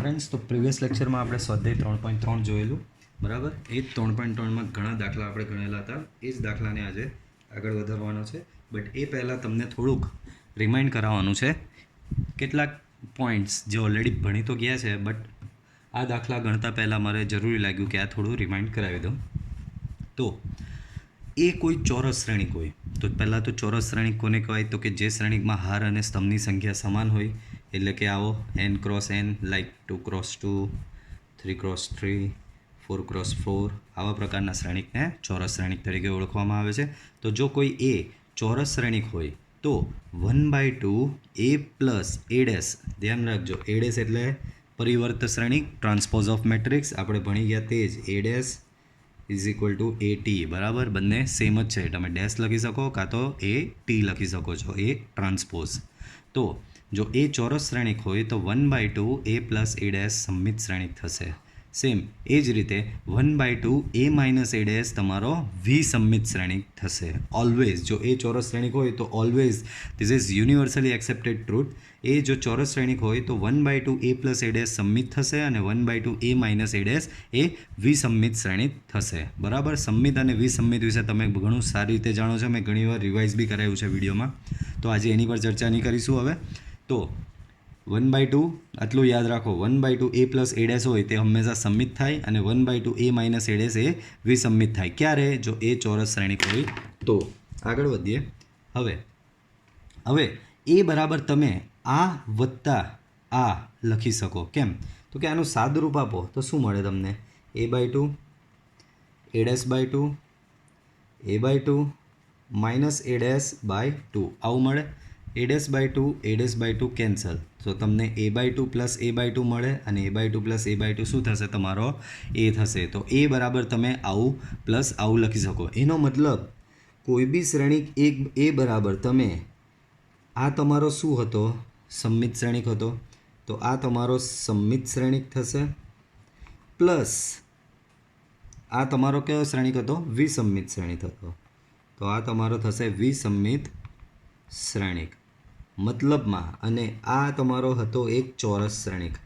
Friends, તો previous લેક્ચરમાં આપણે સ્વાધ્યાય 3.3 જોયેલું, બરાબર. એ 3.3માં ઘણા દાખલા આપણે ગણેલા હતા. એ જ દાખલાને આજે આગળ વધારવાનો છે. બટ એ પહેલાં તમને થોડુંક રિમાઇન્ડ કરાવવાનું છે. કેટલાક પોઈન્ટ્સ જે ઓલરેડી ભણી તો ગયા છે, બટ આ દાખલા ગણતા પહેલાં મારે જરૂરી લાગ્યું કે આ થોડું રિમાઇન્ડ કરાવી દઉં. તો એ કોઈ ચોરસ શ્રેણિક હોય તો પહેલાં તો ચોરસ શ્રેણિક કોને કહેવાય? તો કે જે શ્રેણિકમાં હાર અને સ્તંભની સંખ્યા સમાન હોય, એટલે કે આવો n×n, લાઈક 2×2, 3×3, 4×4, આવા પ્રકારના શ્રેણિકને ચોરસ શ્રેણિક તરીકે ઓળખવામાં આવે છે. તો જો કોઈ એ ચોરસ શ્રેણિક હોય તો 1/2 a પ્લસ a ડેશ, ધ્યાન રાખજો, a ડેશ એટલે પરિવર્ત શ્રેણિક, ટ્રાન્સપોઝ ઓફ મેટ્રિક્સ, આપણે ભણી ગયા તે જ. a dash is equal two A T, બરાબર. બંને સેમ જ છે, તમે ડેશ લખી શકો કાં તો એ ટી લખી શકો છો, એ ટ્રાન્સપોઝ. તો જો એ ચોરસ શ્રેણિક હોય તો 1/2 a પ્લસ a ડેશ સમમિત શ્રેણિક થશે. સેમ એ જ રીતે 1/2 a માઇનસ a ડેશ તમારો વિસમમિત શ્રેણિક થશે. ઓલવેઝ જો એ ચોરસ શ્રેણિક હોય તો always this is universally accepted truth. એ જો ચોરસ શ્રેણિક હોય તો 1/2 a પ્લસ a ડેશ સમમિત થશે અને 1/2 a માઇનસ a ડેશ એ વિસમમિત શ્રેણિક થશે, બરાબર. સમમિત અને વિસમમિત વિશે તમે ઘણું સારી રીતે જાણો છો, મેં ઘણીવાર રિવાઇઝ બી કરાવ્યું છે વિડીયોમાં, તો આજે એની પર ચર્ચા નહીં કરીશું. હવે તો 1/2 આટલું યાદ રાખો, 1/2 a પ્લસ a ડેશ હોય તે હંમેશા સમમિત થાય અને 1/2 a માઇનસ a ડેશ એ વિસમમિત થાય. ક્યારે? જો એ ચોરસ શ્રેણિક હોય તો. આગળ વધીએ. હવે એ બરાબર તમે આ વત્તા આ લખી શકો. કેમ? તો કે આનું સાદુરૂપ આપો તો શું મળે તમને? a/2 a dash by 2 a/2 minus a dash by 2 આવું મળે. a dash by 2 a dash by 2 cancel, તો તમને a/2 પ્લસ a/2 મળે અને a/2 પ્લસ a/2 શું થશે? તમારો a થશે. તો a બરાબર તમે આવું પ્લસ આવું લખી શકો. એનો મતલબ કોઈ બી શ્રેણિક એક a બરાબર તમે આ તમારો શું હતો? સમમિત શ્રેણિક હતો, તો આ તમારો સમમિત શ્રેણિક થશે, પ્લસ આ તમારો કયો શ્રેણિક હતો? વિસમમિત શ્રેણિક હતો, તો આ તમારો થશે વિસમમિત શ્રેણિક મતલબમાં. અને આ તમારો હતો એક ચોરસ શ્રેણિક.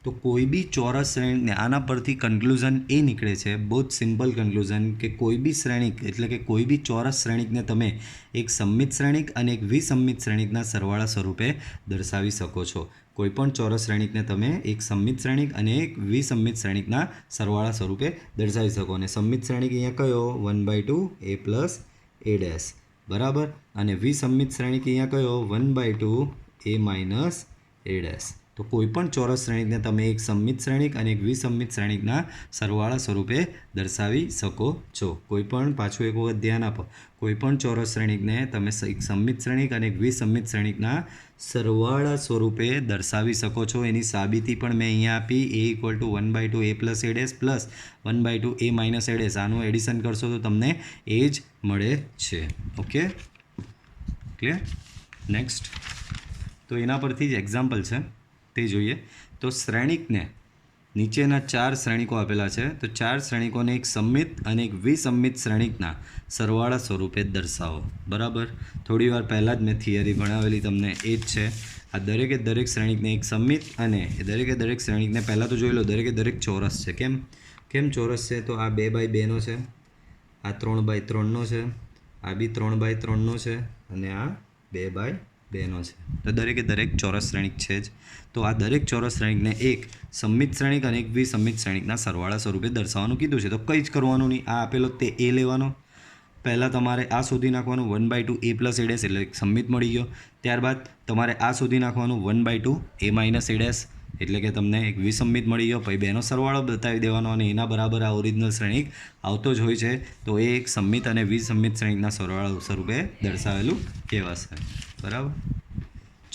તો કોઈ બી ચોરસ શ્રેણિકને આના પરથી કન્ક્લુઝન એ નીકળે છે, બહુ જ સિમ્પલ કન્ક્લુઝન, કે કોઈ બી શ્રેણિક એટલે કે કોઈ બી ચોરસ શ્રેણિકને તમે એક સમમિત શ્રેણિક અને એક વિસમમિત શ્રેણિકના સરવાળા સ્વરૂપે દર્શાવી શકો છો. કોઈ પણ ચોરસ શ્રેણિકને તમે એક સમમિત શ્રેણિક અને એક વિસમમિત શ્રેણિકના સરવાળા સ્વરૂપે દર્શાવી શકો. અને સમમિત શ્રેણિક અહીંયા કયો? 1/2 a પ્લસ a ડેશ, બરાબર. અને વિસમમિત શ્રેણિક અહીંયા કયો? 1/2 a માઇનસ a ડેશ. તો કોઈ પણ ચોરસ શ્રેણિકને તમે એક સમમિત શ્રેણિક અને એક વિસમમિત શ્રેણિકના સરવાળા સ્વરૂપે દર્શાવી શકો છો. કોઈ પણ, પાછું એક વખત ધ્યાન આપો, કોઈ પણ ચોરસ શ્રેણિકને તમે એક સમમિત શ્રેણિક અને એક વિસમમિત શ્રેણિકના સરવાળા સ્વરૂપે દર્શાવી શકો છો. એની સાબિતી પણ મેં અહીંયા આપી. a equal to 1/2 a plus a dash plus 1/2 a minus a dash. આનું એડિશન કરશો તો તમને એ જ મળે છે. Okay, clear? નેક્સ્ટ, તો એના પરથી જ એક્ઝામ્પલ છે તે જોઈએ. તો શ્રેણિકને નીચેના 4 શ્રેણિકો આપેલા છે, તો 4 શ્રેણિકોને એક સમમિત અને એક વિસમમિત શ્રેણિકના સરવાળા સ્વરૂપે દર્શાવો, બરાબર. થોડી વાર પહેલાં જ મેં થિયરી ભણાવેલી તમને, એ જ છે. આ દરેકે દરેક શ્રેણિકને એક સમમિત અને દરેકે દરેક શ્રેણિકને પહેલાં તો જોઈ લો, દરેકે દરેક ચોરસ છે. કેમ ચોરસ છે? તો આ 2/2નો છે, આ 3/3નો છે, આ બી 3/3નો છે અને આ 2/2નો છે. તો દરેકે દરેક ચોરસ શ્રેણિક છે જ. તો આ દરેક ચોરસ શ્રેણિકને એક સમમિત શ્રેણિક અને એક વિસમમિત શ્રેણિકના સરવાળા સ્વરૂપે દર્શાવવાનું કીધું છે. તો કંઈ જ કરવાનું નહીં, આ આપેલો તે એ લેવાનો. પહેલાં તમારે આ શોધી નાખવાનું 1/2 a પ્લસ a ડેશ, એટલે સમમિત મળી ગયો. ત્યારબાદ તમારે આ શોધી નાખવાનું 1/2 a માઇનસ a ડેશ, એટલે કે તમને એક વિસમમિત મળી ગયો. પછી બેનો સરવાળો બતાવી દેવાનો અને એના બરાબર આ ઓરિજિનલ શ્રેણિક આવતો જ હોય છે. તો એ એક સમમિત અને વિસમમિત શ્રેણિકના સરવાળા સ્વરૂપે દર્શાવેલું કહેવાશે, બરાબર.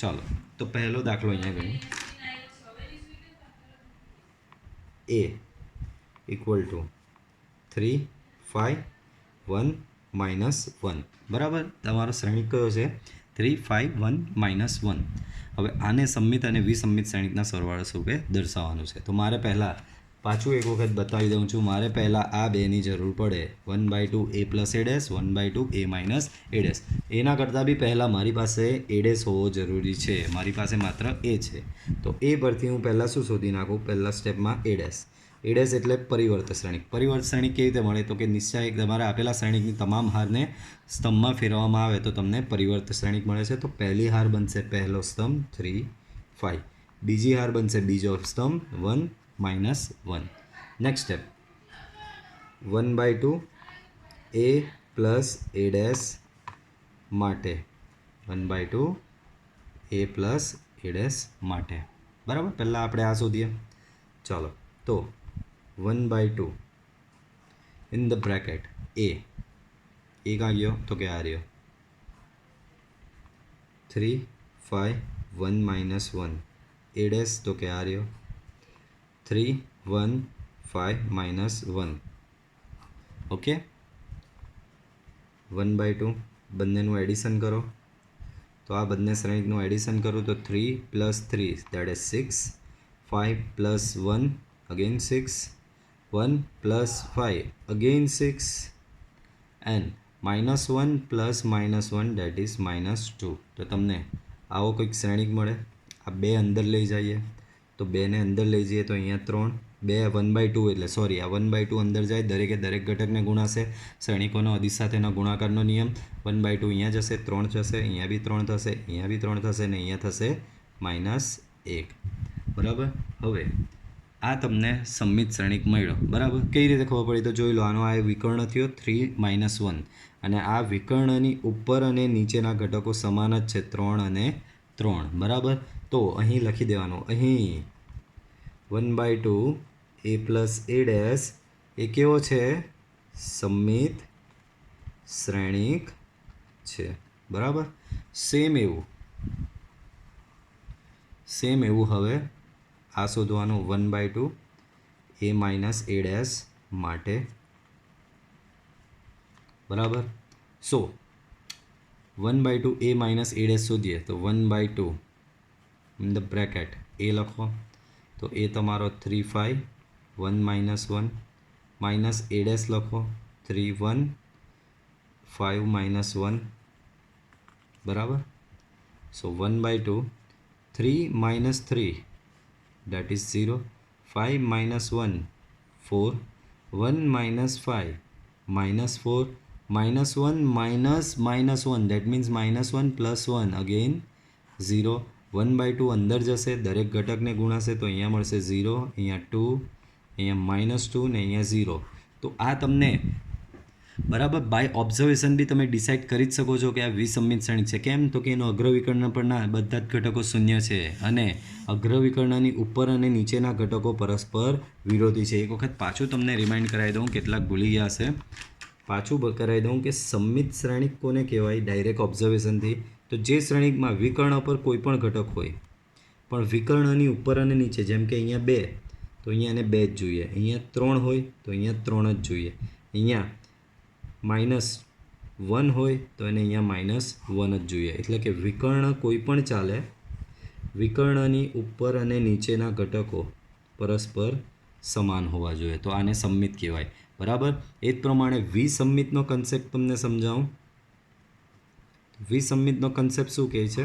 ચાલો, તો પહેલો દાખલો અહીંયા ગયો. a ઇક્વલ ટુ 3 5 1 -1, બરાબર. તમારો શ્રેણિક કયો છે? 3 5 1 -1. હવે આને સમમિત અને વિસમમિત શ્રેણિકના સરવાળા સ્વરૂપે દર્શાવવાનું છે. તો મારે પહેલાં પાછું એક વખત બતાવી દઉં છું. મારે પહેલાં આ બેની જરૂર પડે. 1/2 a plus a dash, 1/2 a minus a dash. એના કરતાં બી પહેલાં મારી પાસે a ડેશ હોવો જરૂરી છે. મારી પાસે માત્ર a છે, તો એ પરથી હું પહેલાં શું શોધી નાખું? પહેલાં સ્ટેપમાં a ડેશ. a ડેશ એટલે પરિવર્ત શ્રેણિક. પરિવર્ત શ્રેણિક કેવી રીતે મળે? તો કે નિશ્ચય તમારે આપેલા શ્રેણિકની તમામ હારને સ્તંભમાં ફેરવવામાં આવે તો તમને પરિવર્ત શ્રેણિક મળે છે. તો પહેલી હાર બનશે પહેલો સ્તંભ 3, 5. બીજી હાર બનશે બીજો સ્તંભ 1, -1. Next step 1/2 a plus a dash માટે, 1/2 a પ્લસ a ડેશ માટે. બરાબર, પહેલાં આપણે આ શોધીએ. ચાલો, તો 1/2 ઇન ધ બ્રેકેટ a કાં ગયો? તો કે આ રહ્યો 3, 5, 1 -1. a ડેશ તો કે આ રહ્યો 3, 1, 5 -1. ઓકે, 1/2 બંનેનું એડિશન કરો. તો આ બંને શ્રેણિકનું એડિશન કરું તો 3 + 3 that is 6, 5 + 1 again 6, 1 + 5 again 6 and -1 + -1 that is -2. તો તમને આવો કંઈક શ્રેણિક મળે. આ બે અંદર લઈ જઈએ તો બેને અંદર લઈ જઈએ તો અહીંયા 3, 1/2 એટલે સોરી આ 1/2 અંદર જાય, દરેકે દરેક ઘટકને ગુણાશે. શ્રેણિકોનો અદિશ સાથેના ગુણાકારનો નિયમ. 1/2 અહીંયા જશે, 3 જશે, અહીંયા બી 3 થશે, અહીંયા બી 3 થશે ને અહીંયા થશે -1. બરાબર, હવે આ તમને સમમિત શ્રેણિક મળ્યો. બરાબર, કઈ રીતે ખબર પડી? તો જોઈ લો. આનો આ વિકર્ણ થયો 3 -1 અને આ વિકર્ણની ઉપર અને નીચેના ઘટકો સમાન જ છે 3 અને 3. બરાબર, તો અહીં લખી દેવાનું. અહીં 1/2 a પ્લસ a ડેશ એ કેવો છે? સમમિત શ્રેણિક છે. બરાબર, સેમ એવું હવે આ શોધવાનું 1/2 a માઇનસ a ડેશ માટે. બરાબર, સો 1/2 a માઇનસ a ડેશ શોધીએ તો 1/2 ઇન ધ બ્રેકેટ a લખો તો એ તમારો 3, 5, 1 -1 માઇનસ a ડેશ લખો 3, 1, 5 -1. બરાબર, સો 1/2 3 - 3 that is 0, 5 - 1 4, 1 - 5 -4, -1 -1 that means -1 + 1 again 0. 1/2 અંદર જશે, દરેક ઘટકને ગુણાશે તો અહીંયા મળશે 0, અહીંયા 2, અહીંયા -2 ને અહીંયા 0. તો આ તમને બરાબર બાય ઓબ્ઝર્વેશન બી તમે ડિસાઇડ કરી જ શકો છો કે આ વિસંમિત શ્રેણિક છે. કેમ? તો કે એનો અગ્રવિકર્ણ પરના બધા જ ઘટકો શૂન્ય છે અને અગ્રવિકર્ણની ઉપર અને નીચેના ઘટકો પરસ્પર વિરોધી છે. એક વખત પાછું તમને રિમાઇન્ડ કરાવી દઉં, કેટલાક ભૂલી ગયા હશે. પાછું કરાવી દઉં કે સંમિત શ્રેણિક કોને કહેવાય? ડાયરેક્ટ ઓબ્ઝર્વેશનથી તો જે શ્રેણિકમાં વિકર્ણ પર કોઈ પણ ઘટક હોય પણ વિકર્ણની ઉપર અને નીચે, જેમ કે અહીંયા 2 તો અહીંયા એને 2 જ જોઈએ, અહીંયા 3 હોય તો અહીંયા 3 જ જોઈએ, અહીંયા -1 હોય તો એને અહીંયા -1 જ જોઈએ. એટલે કે વિકર્ણ કોઈ પણ ચાલે, વિકર્ણની ઉપર અને નીચેના ઘટકો પરસ્પર સમાન હોવા જોઈએ, તો આને સંમિત કહેવાય. બરાબર, એ જ પ્રમાણે વિસંમિતનો કન્સેપ્ટ તમને સમજાવું. વિસંમિતનો કન્સેપ્ટ શું કહે છે?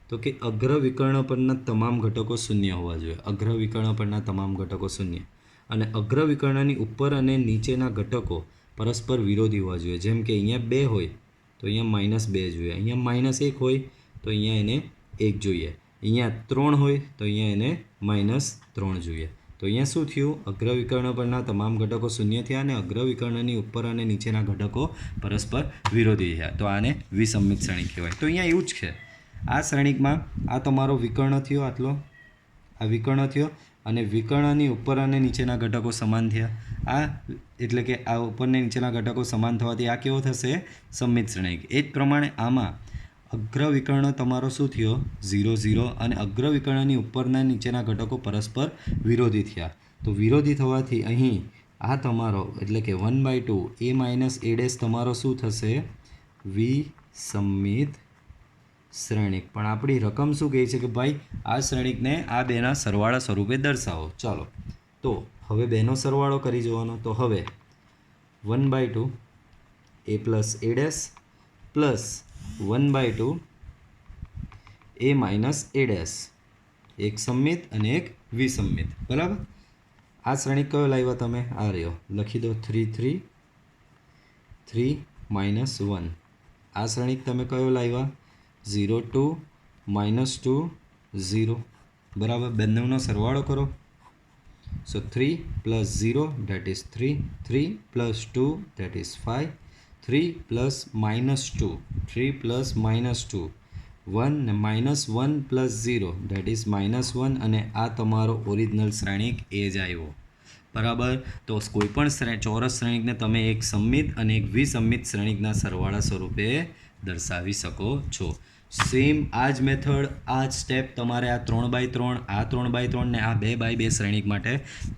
તો કે અગ્ર વિકર્ણ પરના તમામ ઘટકો શૂન્ય હોવા જોઈએ. અગ્ર વિકર્ણ પરના તમામ ઘટકો શૂન્ય અને અગ્ર વિકર્ણની ઉપર અને નીચેના ઘટકો પરસ્પર વિરોધી હોવા જોઈએ. જેમ કે અહીંયા 2 હોય તો અહીંયા -2 જોઈએ, અહીંયા -1 હોય તો અહીંયા એને 1 જોઈએ, અહીંયા 3 હોય તો અહીંયા એને -3 જોઈએ. તો અહીંયા શું થયું? અગ્રવિકર્ણ પરના તમામ ઘટકો શૂન્ય થયા અને અગ્રવિકર્ણની ઉપર અને નીચેના ઘટકો પરસ્પર વિરોધી થયા. તો આને વિસંમિત શ્રેણિક કહેવાય. તો અહીંયા એવું જ છે. આ શ્રેણિકમાં આ તમારો વિકર્ણ થયો, આટલો આ વિકર્ણ થયો અને વિકર્ણની ઉપર અને નીચેના ઘટકો સમાન થયા. આ એટલે કે આ ઉપર અને નીચેના ઘટકો સમાન થવાથી આ કેવો થશે? સંમિત શ્રેણિક. એ જ પ્રમાણે આમાં અગ્રવિકર્ણ તમારો શું થયો? 0, 0 અને અગ્રવિકર્ણની ઉપરના નીચેના ઘટકો પરસ્પર વિરોધી થયા. તો વિરોધી થવાથી અહીં આ તમારો એટલે કે 1/2 a માઇનસ a ડેશ તમારો શું થશે? વિસંમિત શ્રેણિક. પણ આપણી રકમ શું કહે છે કે ભાઈ આ શ્રેણિકને આ બેના સરવાળા સ્વરૂપે દર્શાવો. ચાલો, તો હવે બેનો સરવાળો કરી જોવાનો. તો હવે 1/2 a plus a dash plus 1/2 a minus a dash, એક સંમિત અને એક વિસંમિત. બરાબર. આ શ્રેણિક કયો લાવ્યા તમે? આ રહ્યો, લખી દો 3 3 3 -1. આ શ્રેણિક તમે કયો લાવ્યા? 0 2 -2 0. બરાબર. બંનેનો સરવાળો કરો. સો 3 + 0 that is 3, 3 + 2 that is 5, 3 + -2, 3 + -2, 1 -1 + 0 that is -1. અને આ તમારો ઓરિજિનલ શ્રેણિક એ જ આવ્યો. બરાબર. તો કોઈ પણ ચોરસ શ્રેણિકને તમે એક સંમિત અને એક વિસંમિત શ્રેણિકના સરવાળા સ્વરૂપે દર્શાવી શકો છો. સેમ આ જ મેથડ, આ જ સ્ટેપ તમારે આ 3/3, આ 3/3 ને આ 2/2 શ્રેણિક માટે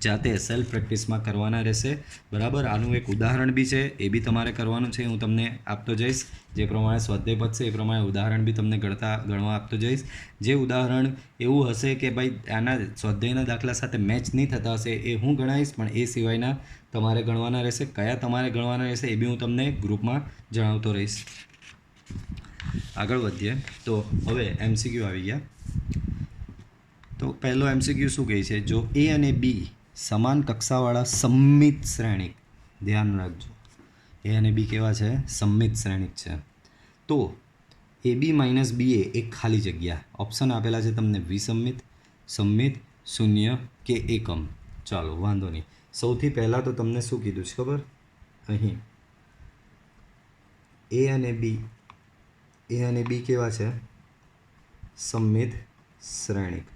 જાતે સેલ્ફ પ્રેક્ટિસમાં કરવાના રહેશે. બરાબર. આનું એક ઉદાહરણ બી છે, એ બી તમારે કરવાનું છે. હું તમને આપતો જઈશ, જે પ્રમાણે સ્વાધ્યાય પતશે એ પ્રમાણે ઉદાહરણ બી તમને ગણવા આપતો જઈશ. જે ઉદાહરણ એવું હશે કે ભાઈ આના સ્વાધ્યાયના દાખલા સાથે મેચ નહીં થતા હશે એ હું ગણાવીશ, પણ એ સિવાયના તમારે ગણવાના રહેશે. કયા તમારે ગણવાના રહેશે એ બી હું તમને ગ્રુપમાં જણાવતો રહીશ. આગળ વધીએ. તો હવે MCQ આવી ગયા. તો પહેલો MCQ શું કહે છે? જો A અને B સમાન કક્ષાવાળા સંમિત શ્રેણિક, ધ્યાન રાખજો, A અને B કેવા છે? સંમિત શ્રેણિક છે. તો AB - BA એક ખાલી જગ્યા, ઓપ્શન આપેલા છે તમને વિસંમિત, સંમિત, શૂન્ય કે એકમ. ચાલો વાંધો નહીં. સૌથી પહેલાં તો તમને શું કીધું છે ખબર? અહીં A અને B કેવા છે? સંમિત શ્રેણિક.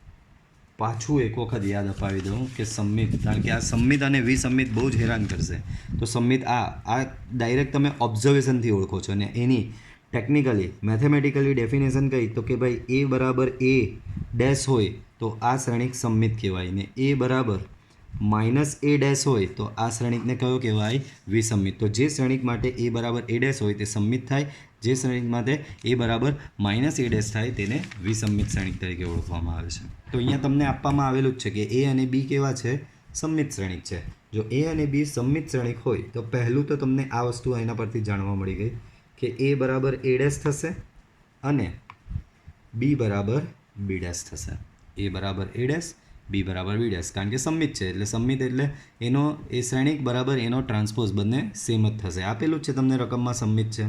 પાછું એક વખત યાદ અપાવી દઉં કે સંમિત, કારણ કે આ સંમિત અને વિસંમિત બહુ જ હેરાન કરશે. તો સંમિત આ ડાયરેક્ટ તમે ઓબ્ઝર્વેશનથી ઓળખો છો, અને એની ટેકનિકલી મેથેમેટિકલી ડેફિનેશન કહી તો કે ભાઈ A બરાબર A ડેશ હોય તો આ શ્રેણિક સંમિત કહેવાય, ને A બરાબર -A ડેશ હોય તો આ શ્રેણિકને કયો કહેવાય? વિસંમિત. તો જે શ્રેણિક માટે A બરાબર A ડેશ હોય તે સંમિત થાય, જે શ્રેણિક માટે A બરાબર -A ડેશ થાય તેને વિસંમિત શ્રેણિક તરીકે ઓળખવામાં આવે છે. તો અહીંયા તમને આપવામાં આવેલું જ છે કે A અને B કેવા છે? સંમિત શ્રેણિક છે. જો A અને B સંમિત શ્રેણિક હોય તો પહેલું તો તમને આ વસ્તુ એના પરથી જાણવા મળી ગઈ કે A બરાબર A ડેશ થશે અને B બરાબર B ડેશ થશે. A બરાબર A ડેશ, B બરાબર B ડેશ, કારણ કે સંમિત છે. એટલે સંમિત એટલે એનો એ શ્રેણિક બરાબર એનો ટ્રાન્સપોઝ બંને સેમ જ થશે. આપેલું જ છે તમને રકમમાં સંમિત છે.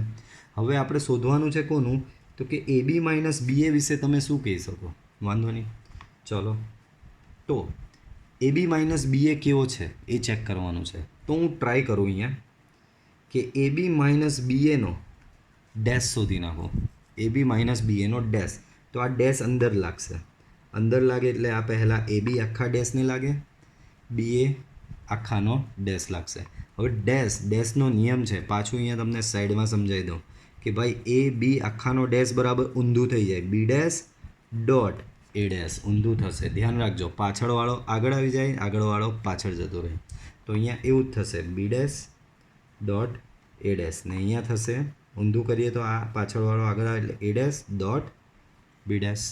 હવે આપણે શોધવાનું છે કોનું? તો કે AB - BA વિશે તમે શું કહી શકો? વાંધો નહીં, ચલો. તો AB - BA કેવો છે એ ચેક કરવાનું છે. તો હું ટ્રાય કરું અહીંયા કે AB - BAનો ડેશ શોધી નાખો. AB - BAનો ડેશ. તો આ ડેશ અંદર લાગશે. અંદર લાગે એટલે આ પહેલાં AB આખા ડેશને લાગે, BA આખાનો ડેશ લાગશે. હવે ડેશનો નિયમ છે, પાછું અહીંયા તમને સાઈડમાં સમજાવી દઉં કે ભાઈ AB આખાનો ડેશ બરાબર ઊંધું થઈ જાય, B dash dot A dash ઊંધું થશે. ધ્યાન રાખજો, પાછળવાળો આગળ આવી જાય, આગળવાળો પાછળ જતો રહે. તો અહીંયા એવું જ થશે, B dash dot A dash, ને અહીંયા થશે ઊંધું કરીએ તો આ પાછળવાળો આગળ આવે એટલે A dash dot B dash.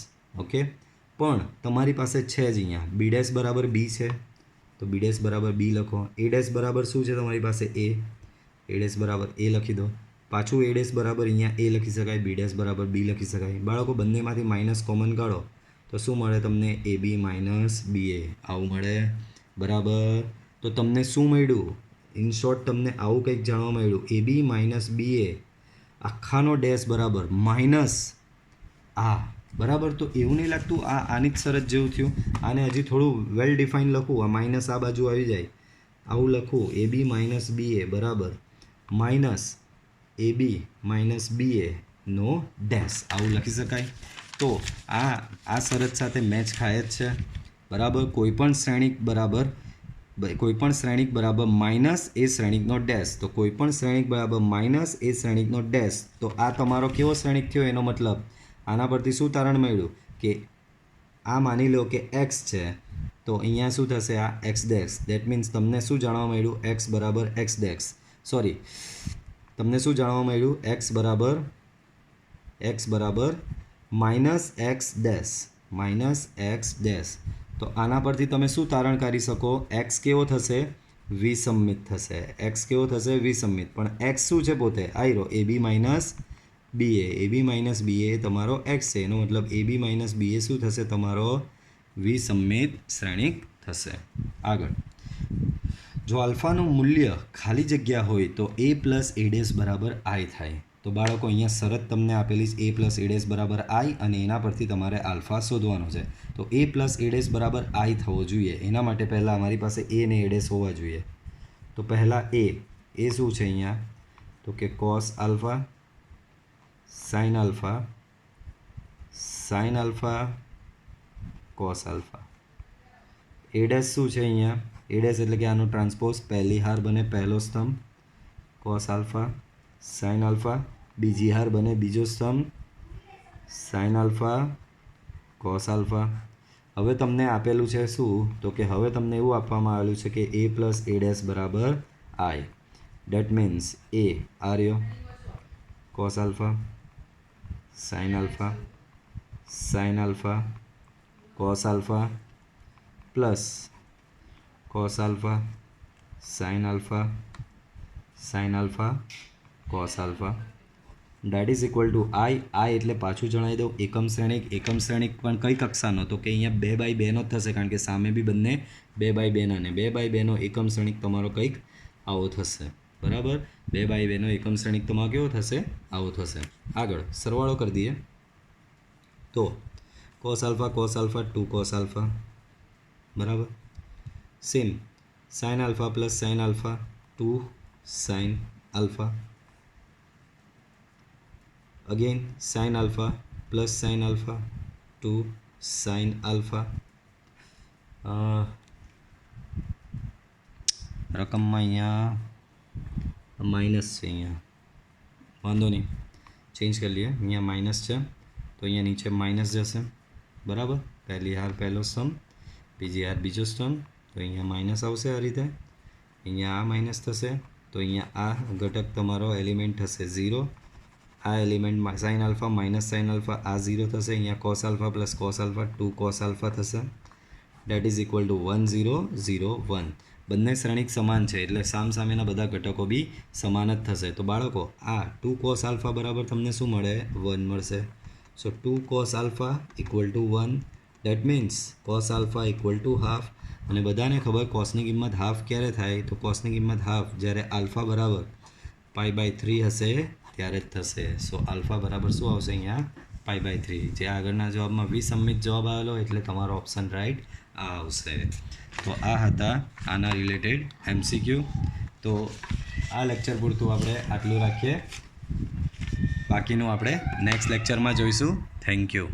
Okay. પણ તમારી પાસે છે જ અહીંયા B ડેશ બરાબર B છે, તો B ડેશ બરાબર B લખો. A ડેશ બરાબર શું છે તમારી પાસે? A ડેશ બરાબર A લખી દો. પાછું A ડેશ બરાબર અહીંયા A લખી શકાય, B ડેશ બરાબર B લખી શકાય. બાળકો બંનેમાંથી માઇનસ કોમન કાઢો તો શું મળે તમને? AB - BA આવું મળે. બરાબર. તો તમને શું મળ્યું? ઇન શોર્ટ તમને આવું કંઈક જાણવા મળ્યું. AB - BA આખાનો ડેશ બરાબર માઇનસ આ. બરાબર. તો એવું નહીં લાગતું આની જ શરત જેવું થયું? આને હજી થોડું વેલ ડિફાઇન લખું, આ માઇનસ આ બાજુ આવી જાય, આવું લખું AB - BA બરાબર માઇનસ AB - BA નો ડેશ, આવું લખી શકાય. તો આ શરત સાથે મેચ ખાય જ છે. બરાબર. કોઈપણ શ્રેણિક બરાબર માઇનસ એ શ્રેણિકનો ડેશ. તો કોઈપણ શ્રેણિક બરાબર માઇનસ એ શ્રેણિકનો ડેશ. તો આ તમારો કેવો શ્રેણિક થયો? એનો મતલબ આના પરથી શું તારણ મળ્યું કે આ માની લો કે x છે, તો અહીંયા શું થશે? આ x ડેશ. દેટ મીન્સ તમને શું જાણવા મળ્યું? x બરાબર x ડેશ. સોરી, તમને શું જાણવા મળ્યું? x બરાબર માઇનસ x ડેશ. તો આના પરથી તમે શું તારણ કાઢી શકો? એક્સ કેવો થશે? વિસંમિત થશે. એક્સ કેવો થશે? વિસંમિત. પણ એક્સ શું છે પોતે? આયરો એ બી માઇનસ બી એ તમારો એક્સ છે. એનો મતલબ એ બી માઇનસ બી એ શું થશે? તમારો વિસંમિત શ્રેણિક થશે. આગળ, જો આલ્ફાનું મૂલ્ય ખાલી જગ્યા હોય તો એ પ્લસ એ ડેશ બરાબર આઈ થાય. તો બાળકો અહીંયા શરત તમને આપેલી છે એ પ્લસ એ ડેશ બરાબર આઈ, અને એના પરથી તમારે આલ્ફા શોધવાનો છે. તો એ પ્લસ એ ડેશ બરાબર આઈ થવો જોઈએ. એના માટે પહેલાં અમારી પાસે એ ને એ ડેશ હોવા જોઈએ. તો પહેલાં એ શું છે અહીંયા? તો કે cos alpha sine alpha cos alpha. એ ડેશ શું છે અહીંયા? એ ડેશ એટલે કે આનો ટ્રાન્સપોઝ પહેલી હાર બને પહેલો સ્તંભ કોસ આલ્ફા સાઇન આલ્ફા, બીજી હાર બને બીજો સ્તંભ સાઇન આલ્ફા કોસ આલ્ફા. હવે તમને આપેલું છે શું? તો કે હવે તમને એવું આપવામાં આવેલું છે કે એ પ્લસ એ ડેશ બરાબર આઈ. ડેટ મીન્સ એ આર્યો cos alpha sine alpha cos alpha plus cos alpha sine alpha cos alpha. That is equal to I એટલે પાછું જણાવી દઉં એકમ શ્રેણિક પણ કઈ કક્ષાનો? તો કે અહીંયા 2/2 જ થશે, કારણ કે સામે બી બંને 2/2 અને 2/2 એકમ શ્રેણિક તમારો કંઈક આવો થશે. બરાબર, 2/2 એકમ શ્રેણિક તમારો કેવો થશે? આવો થશે. આગળ સરવાળો કરી દઈએ તો કોસ આલ્ફા 2 કોસ આલ્ફા બરાબર. Same sine alpha plus sine alpha 2 sine alpha. again sin alpha plus sin alpha 2 sin alpha. રકમમાં અહીંયા માઇનસ છે, અહીંયા વાંધો નહીં, ચેન્જ કરી લઈએ. અહીંયા માઇનસ છે તો અહીંયા નીચે માઇનસ જશે. બરાબર, પહેલી હાર પહેલો સ્તંભ, બીજી હાર બીજો સ્તંભ, તો અહીંયા માઇનસ આવશે. આ રીતે અહીંયા આ માઇનસ થશે તો અહીંયા આ ઘટક તમારો એલિમેન્ટ થશે 0. આ element sine alpha minus sine alpha આ 0 થશે. અહીંયા cos alpha plus cos alpha 2 cos alpha થશે. That is equal to 1 0 0 1. બંને શ્રેણિક સમાન છે એટલે સામસામેના બધા ઘટકો બી સમાન જ થશે. તો બાળકો આ 2 કોસ આલ્ફા બરાબર તમને શું મળે? 1 મળશે. સો 2 cos alpha equal to 1. Date means cos alpha equal to half. અને બધાને ખબર કોસની કિંમત હાફ ક્યારે થાય? તો કોસની કિંમત હાફ જ્યારે આલ્ફા બરાબર π/3 હશે ત્યારે જ થશે. સો આલ્ફા બરાબર શું આવશે અહીંયા? π/3. જે આગળના જવાબમાં વિસંમિત જવાબ આવેલો એટલે તમારો ઓપ્શન રાઈટ આ આવશે. તો આ હતા આના રિલેટેડ MCQ. તો આ લેક્ચર પૂરતું આપણે આટલું રાખીએ, બાકીનું આપણે નેક્સ્ટ લેક્ચરમાં જોઈશું. Thank you.